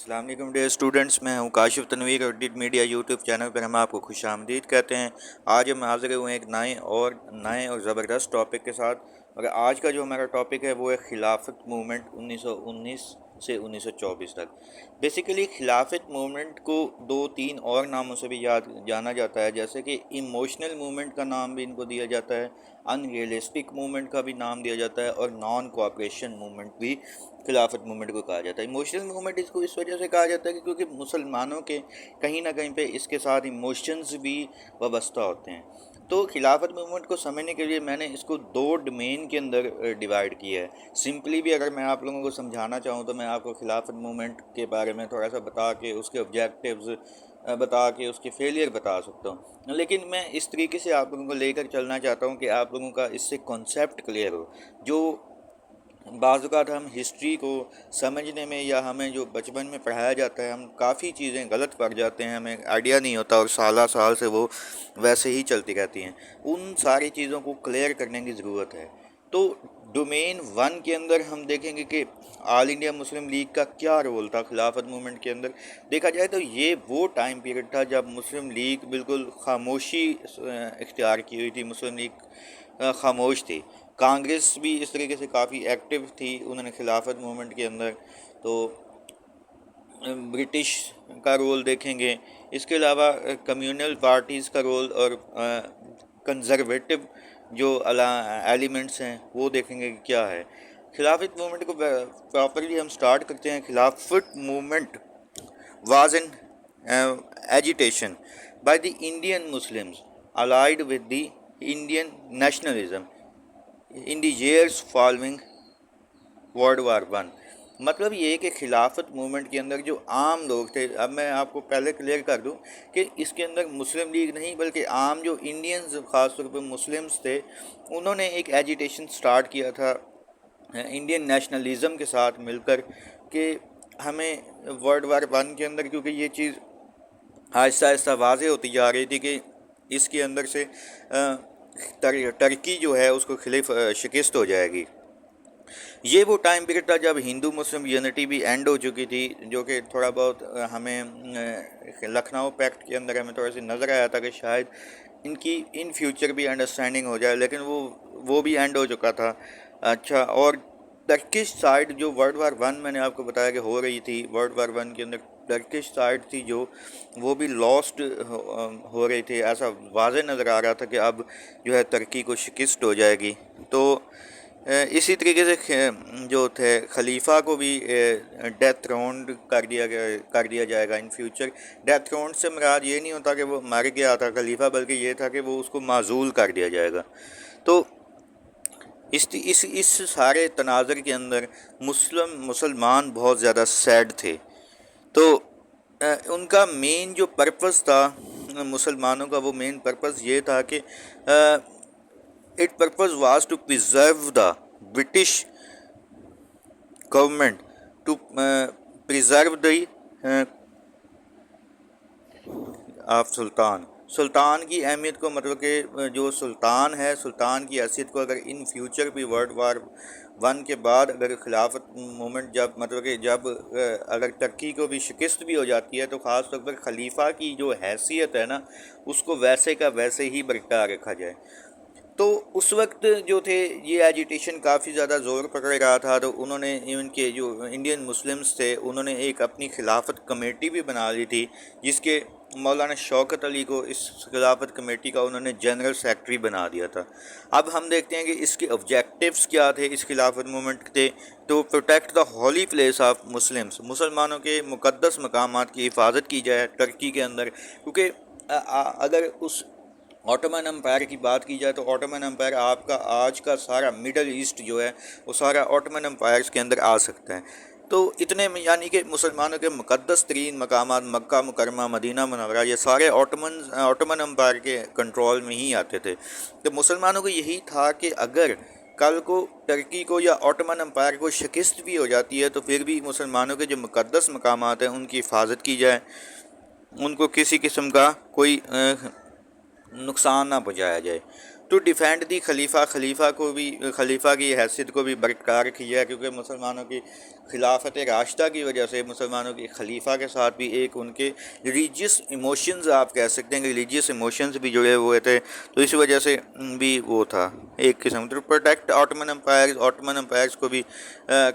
السلام علیکم dear students, میں ہوں کاشف تنویر اور ڈیڈ میڈیا یوٹیوب چینل پر ہم آپ کو خوش آمدید کہتے ہیں۔ آج ہم حاضر ہوئے ایک نئے اور زبردست ٹاپک کے ساتھ، اور آج کا جو ہمارا ٹاپک ہے وہ ہے خلافت موومنٹ 1919 سے 1924 تک۔ بیسیکلی خلافت موومنٹ کو دو تین اور ناموں سے بھی جانا جاتا ہے، جیسے کہ ایموشنل موومنٹ کا نام بھی ان کو دیا جاتا ہے، ان ریئلسٹک موومنٹ کا بھی نام دیا جاتا ہے، اور نان کوآپریشن موومنٹ بھی خلافت موومنٹ کو کہا جاتا ہے۔ ایموشنل موومنٹ اس کو اس وجہ سے کہا جاتا ہے کہ کیونکہ مسلمانوں کے کہیں نہ کہیں پہ اس کے ساتھ ایموشنز بھی وابستہ ہوتے ہیں۔ تو خلافت موومنٹ کو سمجھنے کے لیے میں نے اس کو دو ڈومین کے اندر ڈیوائیڈ کیا ہے۔ سمپلی بھی اگر میں آپ لوگوں کو سمجھانا چاہوں تو میں آپ کو خلافت موومنٹ کے بارے میں تھوڑا سا بتا کے اس کے آبجیکٹیوز بتا کے اس کے فیلئر بتا سکتا ہوں، لیکن میں اس طریقے سے آپ لوگوں کو لے کر چلنا چاہتا ہوں کہ آپ لوگوں کا اس سے کانسیپٹ کلیئر ہو۔ جو بعض اوقات ہم ہسٹری کو سمجھنے میں یا ہمیں جو بچپن میں پڑھایا جاتا ہے، ہم کافی چیزیں غلط پڑھ جاتے ہیں، ہمیں آئیڈیا نہیں ہوتا اور سال سے وہ ویسے ہی چلتی رہتی ہیں۔ ان ساری چیزوں کو کلیئر کرنے کی ضرورت ہے۔ تو ڈومین 1 کے اندر ہم دیکھیں گے کہ آل انڈیا مسلم لیگ کا کیا رول تھا خلافت موومنٹ کے اندر۔ دیکھا جائے تو یہ وہ ٹائم پیریڈ تھا جب مسلم لیگ بالکل خاموشی اختیار کی ہوئی تھی، مسلم لیگ خاموش تھی۔ کانگریس بھی اس طریقے سے کافی ایکٹیو تھی انہوں نے خلافت موومنٹ کے اندر۔ تو برٹش کا رول دیکھیں گے، اس کے علاوہ کمیونل پارٹیز کا رول اور کنزرویٹو جو ایلیمنٹس ہیں وہ دیکھیں گے کہ کیا ہے۔ خلافت موومنٹ کو پراپرلی ہم سٹارٹ کرتے ہیں۔ خلافت movement was an agitation by the Indian Muslims allied with the Indian nationalism in the years following World War I۔ مطلب یہ کہ خلافت موومنٹ کے اندر جو عام لوگ تھے، اب میں آپ کو پہلے کلیئر کر دوں کہ اس کے اندر مسلم لیگ نہیں بلکہ عام جو انڈینز خاص طور پہ مسلمز تھے، انہوں نے ایک ایجیٹیشن سٹارٹ کیا تھا انڈین نیشنلزم کے ساتھ مل کر کہ ہمیں ورلڈ وار 1 کے اندر، کیونکہ یہ چیز آہستہ آہستہ واضح ہوتی جا رہی تھی کہ اس کے اندر سے ترکی جو ہے اس کو شکست ہو جائے گی۔ یہ وہ ٹائم پیریڈ تھا جب ہندو مسلم یونٹی بھی اینڈ ہو چکی تھی، جو کہ تھوڑا بہت ہمیں لکھنؤ پیکٹ کے اندر ہمیں تھوڑا سی نظر آیا تھا کہ شاید ان کی ان فیوچر بھی انڈرسٹینڈنگ ہو جائے، لیکن وہ بھی اینڈ ہو چکا تھا۔ اچھا، اور ٹرکش سائڈ جو ورلڈ وار 1 میں نے آپ کو بتایا کہ ہو رہی تھی، ورلڈ وار 1 کے اندر ٹرکش سائڈ تھی جو وہ بھی لاسٹ ہو رہی تھی، ایسا واضح نظر آ رہا تھا کہ اب جو ہے ترکی کو شکست ہو جائے گی۔ تو اسی طریقے سے جو تھے خلیفہ کو بھی ڈیتھ راؤنڈ کر دیا جائے گا ان فیوچر۔ ڈیتھ راؤنڈ سے مراد یہ نہیں ہوتا کہ وہ مر گیا تھا خلیفہ، بلکہ یہ تھا کہ وہ اس کو معزول کر دیا جائے گا۔ تو اس سارے تناظر کے اندر مسلمان بہت زیادہ سیڈ تھے۔ تو ان کا مین جو پرپس تھا مسلمانوں کا، وہ مین پرپس یہ تھا کہ it purpose was to preserve the British government, to preserve the of سلطان کی اہمیت کو، مطلب کہ جو سلطان ہے، سلطان کی حیثیت کو اگر ان فیوچر بھی ورلڈ وار 1 کے بعد اگر خلافت موومنٹ جب اگر ترکی کو بھی شکست بھی ہو جاتی ہے تو خاص طور پر خلیفہ کی جو حیثیت ہے نا، اس کو ویسے کا ویسے ہی برقرار رکھا جائے۔ تو اس وقت جو تھے یہ ایجیٹیشن کافی زیادہ زور پکڑ رہا تھا، تو انہوں نے ان کے جو انڈین مسلمز تھے انہوں نے ایک اپنی خلافت کمیٹی بھی بنا لی تھی، جس کے مولانا شوکت علی کو اس خلافت کمیٹی کا انہوں نے جنرل سیکرٹری بنا دیا تھا۔ اب ہم دیکھتے ہیں کہ اس کے آبجیکٹیوز کیا تھے اس خلافت موومنٹ کے۔ تو protect the holy place of Muslims, مسلمانوں کے مقدس مقامات کی حفاظت کی جائے ٹرکی کے اندر، کیونکہ اگر اس آٹومن امپائر کی بات کی جائے تو آٹومن امپائر آپ کا آج کا سارا مڈل ایسٹ جو ہے وہ سارا آٹومن امپائرز کے اندر آ سکتا ہے۔ تو اتنے میں یعنی کہ مسلمانوں کے مقدس ترین مقامات مکہ مکرمہ، مدینہ منورہ، یہ سارے آٹومن امپائر کے کنٹرول میں ہی آتے تھے۔ تو مسلمانوں کو یہی تھا کہ اگر کل کو ٹرکی کو یا آٹومن امپائر کو شکست بھی ہو جاتی ہے تو پھر بھی مسلمانوں کے جو مقدس مقامات ہیں ان کی حفاظت کی جائے، ان کو کسی قسم کا کوئی نقصان نہ پہنچایا جائے۔ ٹو ڈیفینڈ دی خلیفہ کو بھی، خلیفہ کی حیثیت کو بھی برقرار رکھی جائے، کیونکہ مسلمانوں کی خلافت راشدہ کی وجہ سے مسلمانوں کی خلیفہ کے ساتھ بھی ایک ان کے ریلیجیس ایموشنز، آپ کہہ سکتے ہیں کہ ریلیجیس ایموشنز بھی جڑے ہوئے تھے، تو اس وجہ سے بھی وہ تھا ایک قسم ٹو پروٹیکٹ آٹومن امپائرز کو بھی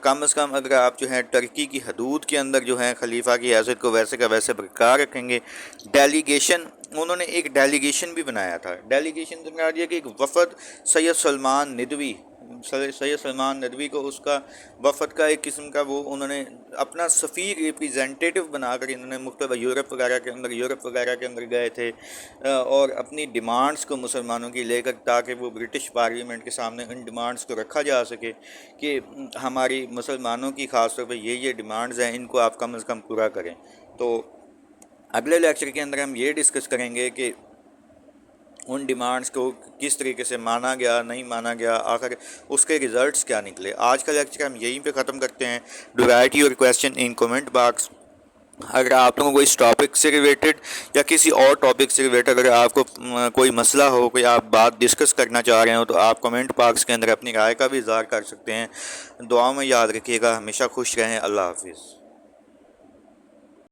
کم از کم اگر آپ جو ہیں ترکی کی حدود کے اندر جو ہیں خلیفہ کی حیثیت کو ویسے کا ویسے برقرار رکھیں گے۔ ڈیلیگیشن، انہوں نے ایک ڈیلیگیشن بھی بنایا تھا، ڈیلیگیشن بنا دیا کہ ایک وفد سید سلمان ندوی کو، اس کا وفد کا ایک قسم کا وہ انہوں نے اپنا سفیر ریپریزنٹیٹو بنا کر انہوں نے مختلف یورپ وغیرہ کے اندر گئے تھے اور اپنی ڈیمانڈز کو مسلمانوں کی لے کر، تاکہ وہ برٹش پارلیمنٹ کے سامنے ان ڈیمانڈز کو رکھا جا سکے کہ ہماری مسلمانوں کی خاص طور پہ یہ ڈیمانڈز ہیں، ان کو آپ کم از کم پورا کریں۔ تو اگلے لیکچر کے اندر ہم یہ ڈسکس کریں گے کہ ان ڈیمانڈز کو کس طریقے سے مانا گیا، نہیں مانا گیا، آخر اس کے ریزلٹس کیا نکلے۔ آج کا لیکچر ہم یہیں پہ ختم کرتے ہیں۔ Do write your question in comment box. اگر آپ لوگوں کو اس ٹاپک سے ریلیٹڈ یا کسی اور ٹاپک سے ریلیٹڈ اگر آپ کو کوئی مسئلہ ہو، کوئی آپ بات ڈسکس کرنا چاہ رہے ہو، تو آپ کومنٹ باکس کے اندر اپنی رائے کا بھی اظہار کر سکتے ہیں۔ دعاؤں میں یاد رکھیے گا، ہمیشہ خوش رہیں۔ اللہ حافظ۔